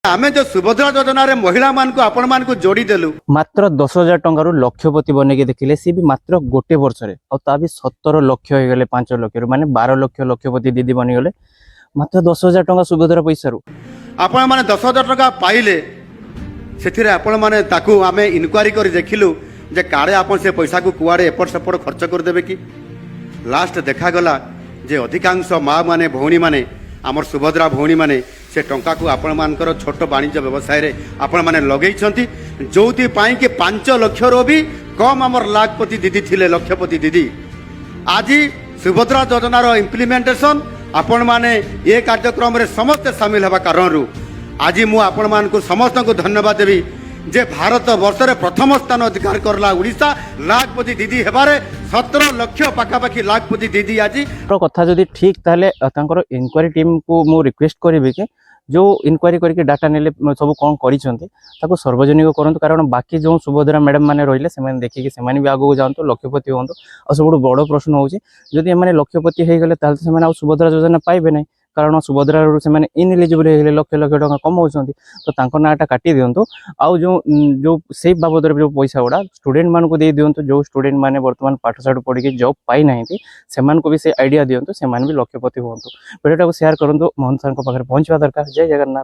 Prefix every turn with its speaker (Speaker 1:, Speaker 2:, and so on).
Speaker 1: आमे जो सुभद्रा योजना रे महिला मान को आपण मान को जोड़ी देलु
Speaker 2: मात्र 10,000 टंका लक्षपति बनेकी देखिले सी भी मात्र गोटे वर्ष रे और 17 लक्ष हो गले 5 लक्ष माने 12 लक्ष लक्षपति दीदी बनी गले मात्र 10,000 टंका सुभद्रा पैसा रु
Speaker 1: आपण माने 10,000 टंका पाइले सेथिरे आपण माने ताकू आमे इनक्वारी करी देखिलु जे काळे आपण से पैसा को कुआडे एपट सेपट खर्च कर देबे कि लास्ट देखा गला जे अधिकांश माँ माने भौणी माने आमर सुभद्रा भौणी माने से टंका को आपण मानकर छोट वाणिज्य व्यवसाय रे आपण माने लगेई छंती जोति पाई के 5 लाख रो भी कम आमर लाखपति दीदी थिले लक्षपति दीदी आज सुभद्रा योजना रो इम्प्लीमेंटेशन आपण माने ये कार्यक्रम रे समस्त शामिल हवा कारण आज मु आपण मान को समस्त को धन्यवाद देवी जे भारत वर्ष रे प्रथम स्थान अधिकार करला उड़ीसा लाखपति दीदी हेबारे 17 लक्ष पाखापाखि लाखपति दीदी आज
Speaker 2: कथा जदि ठीक ताले तांकर इंक्वारी टीम को मु रिक्वेस्ट करिवे कि जो इंक्वारी करके डाटा नेले सब कौन करिसंते ताको सार्वजनिक करंतु कारण बाकी जो सुभद्रा मैडम माने रहिले से माने देखि कि से माने भी आगो जांतो लक्षपति होंतो और सब बड़ प्रश्न होउची जदि माने लक्षपति हे गले ताल से माने आ सुभद्रा योजना पाइबे नै कारण सुभद्रा से माने इनएलिजिबल हे गले लक्ष लक्ष टका कम होउछंती तो तांको नाटा काटी दियंतो आउ जो जो सेफ बाबद रे जो पैसा गुडा स्टूडेंट मान को दे दियंतो जो स्टूडेंट माने वर्तमान पाठशाठ पढ़ी के जॉब पाई नाहिंती से मान को भी से आइडिया दियंतो से मान भी लक्षपति होंतो वीडियो को शेयर करंतो मोहन सर को पाखरे पहुंचवा दरकार। जय जगन्नाथ।